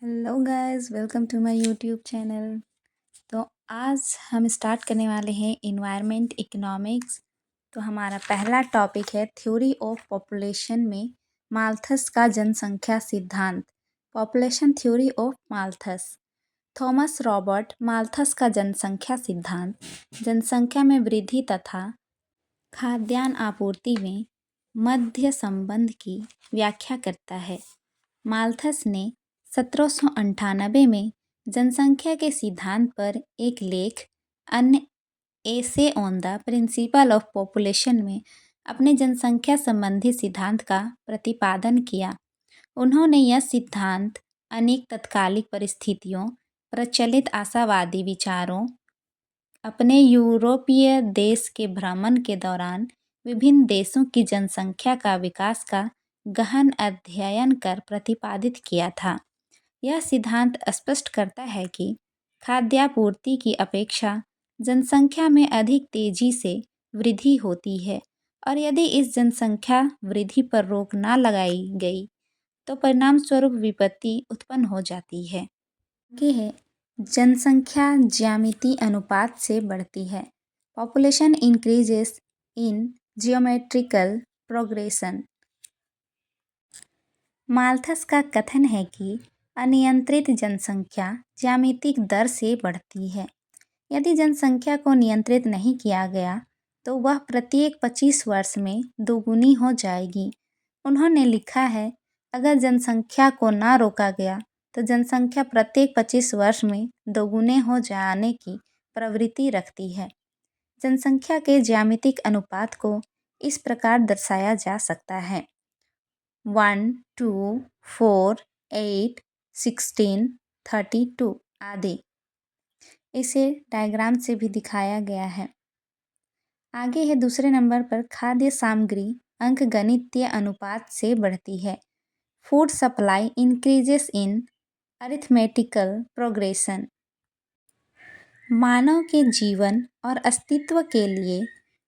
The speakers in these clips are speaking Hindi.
Hello guys, welcome to my YouTube channel. तो आज हम स्टार्ट करने वाले हैं इन्वायरमेंट इकोनॉमिक्स। तो हमारा पहला टॉपिक है थ्योरी ऑफ पॉपुलेशन में माल्थस का जनसंख्या सिद्धांत। Population theory of Malthus. Thomas Robert Malthus का जनसंख्या सिद्धांत जनसंख्या में वृद्धि तथा खाद्यान्न आपूर्ति में मध्य संबंध की व्याख्या करता है। माल्थस ने 1798 में जनसंख्या के सिद्धांत पर एक लेख अन्य essay on the principle of population में अपने जनसंख्या संबंधी सिद्धांत का प्रतिपादन किया। उन्होंने यह सिद्धांत अनेक तत्कालिक परिस्थितियों, प्रचलित आशावादी विचारों, अपने यूरोपीय देश के भ्रमण के दौरान विभिन्न देशों की जनसंख्या का विकास का गहन अध्ययन कर प्रतिपादित किया था। यह सिद्धांत स्पष्ट करता है कि खाद्यापूर्ति की अपेक्षा जनसंख्या में अधिक तेजी से वृद्धि होती है और यदि इस जनसंख्या वृद्धि पर रोक न लगाई गई तो परिणाम स्वरूप विपत्ति उत्पन्न हो जाती है। आगे है जनसंख्या ज्यामिति अनुपात से बढ़ती है। पॉपुलेशन इंक्रीजेस इन जियोमेट्रिकल प्रोग्रेशन। माल्थस का कथन है कि अनियंत्रित जनसंख्या ज्यामितिक दर से बढ़ती है। यदि जनसंख्या को नियंत्रित नहीं किया गया तो वह प्रत्येक 25 वर्ष में दोगुनी हो जाएगी। उन्होंने लिखा है, अगर जनसंख्या को ना रोका गया तो जनसंख्या प्रत्येक 25 वर्ष में दोगुने हो जाने की प्रवृत्ति रखती है। जनसंख्या के ज्यामितिक अनुपात को इस प्रकार दर्शाया जा सकता है: 1, 2, 4, 8, 16, 32 आदि। इसे डायग्राम से भी दिखाया गया है। आगे है दूसरे नंबर पर खाद्य सामग्री अंकगणितीय अनुपात से बढ़ती है। Food supply increases in arithmetical progression. मानव के जीवन और अस्तित्व के लिए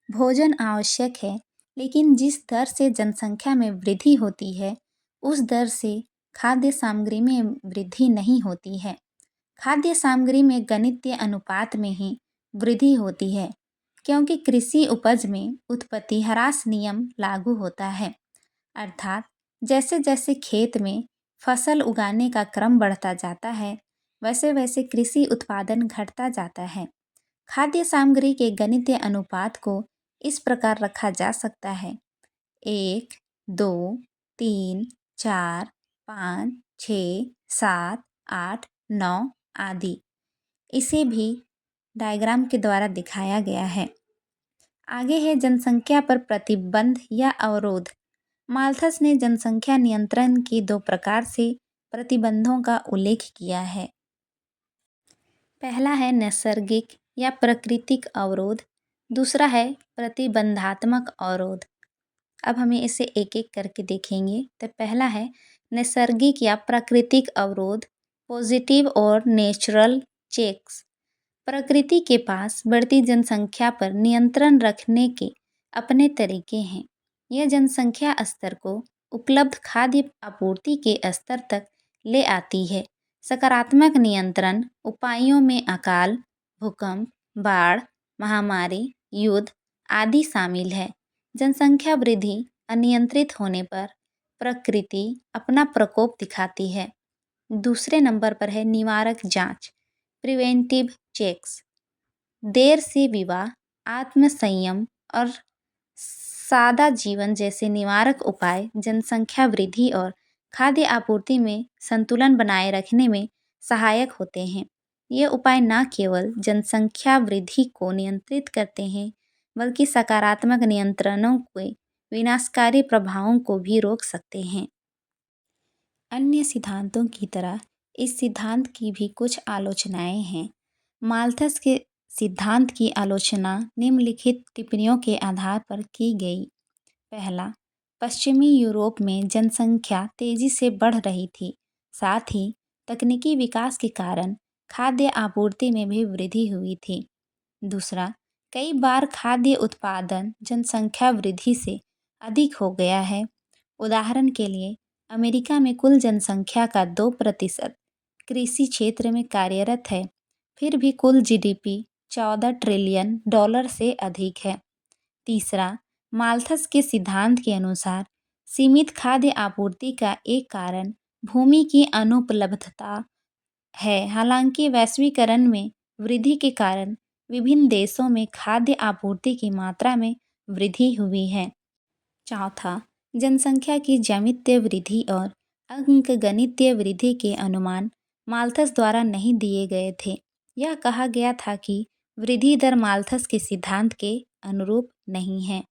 भोजन आवश्यक है, लेकिन जिस दर से जनसंख्या में वृद्धि होती है उस दर से खाद्य सामग्री में वृद्धि नहीं होती है। खाद्य सामग्री में गणितीय अनुपात में ही वृद्धि होती है, क्योंकि कृषि उपज में उत्पत्ति ह्रास नियम लागू होता है। अर्थात जैसे जैसे खेत में फसल उगाने का क्रम बढ़ता जाता है वैसे वैसे कृषि उत्पादन घटता जाता है। खाद्य सामग्री के गणितीय अनुपात को इस प्रकार रखा जा सकता है: 1, 2, 3, 4, 5, 6, 7, 8, 9 आदि। इसे भी डायग्राम के द्वारा दिखाया गया है। आगे है जनसंख्या पर प्रतिबंध या अवरोध। माल्थस ने जनसंख्या नियंत्रण के दो प्रकार से प्रतिबंधों का उल्लेख किया है। पहला है नैसर्गिक या प्राकृतिक अवरोध, दूसरा है प्रतिबंधात्मक अवरोध। अब हमें इसे एक एक करके देखेंगे। तो पहला है नैसर्गिक या प्राकृतिक अवरोध, पॉजिटिव और नेचुरल चेक्स। प्रकृति के पास बढ़ती जनसंख्या पर नियंत्रण रखने के अपने तरीके हैं। यह जनसंख्या स्तर को उपलब्ध खाद्य आपूर्ति के स्तर तक ले आती है। सकारात्मक नियंत्रण उपायों में अकाल, भूकंप, बाढ़, महामारी, युद्ध आदि शामिल है। जनसंख्या वृद्धि अनियंत्रित होने पर प्रकृति अपना प्रकोप दिखाती है। दूसरे नंबर पर है निवारक जांच, प्रिवेंटिव चेक्स। देर से विवाह, आत्मसंयम और सादा जीवन जैसे निवारक उपाय जनसंख्या वृद्धि और खाद्य आपूर्ति में संतुलन बनाए रखने में सहायक होते हैं। ये उपाय न केवल जनसंख्या वृद्धि को नियंत्रित करते हैं बल्कि सकारात्मक नियंत्रणों के विनाशकारी प्रभावों को भी रोक सकते हैं। अन्य सिद्धांतों की तरह इस सिद्धांत की भी कुछ आलोचनाएं हैं। माल्थस के सिद्धांत की आलोचना निम्नलिखित टिप्पणियों के आधार पर की गई। पहला, पश्चिमी यूरोप में जनसंख्या तेजी से बढ़ रही थी, साथ ही तकनीकी विकास के कारण खाद्य आपूर्ति में भी वृद्धि हुई थी। दूसरा, कई बार खाद्य उत्पादन जनसंख्या वृद्धि से अधिक हो गया है। उदाहरण के लिए अमेरिका में कुल जनसंख्या का 2% कृषि क्षेत्र में कार्यरत है, फिर भी कुल जीडीपी 14 ट्रिलियन डॉलर से अधिक है। तीसरा, माल्थस के सिद्धांत के अनुसार सीमित खाद्य आपूर्ति का एक कारण भूमि की अनुपलब्धता है। हालांकि वैश्वीकरण में वृद्धि के कारण विभिन्न देशों में खाद्य आपूर्ति की मात्रा में वृद्धि हुई है। चौथा, जनसंख्या की ज्यामितीय वृद्धि और अंकगणितीय वृद्धि के अनुमान माल्थस द्वारा नहीं दिए गए थे। यह कहा गया था कि वृद्धि दर माल्थस के सिद्धांत के अनुरूप नहीं है।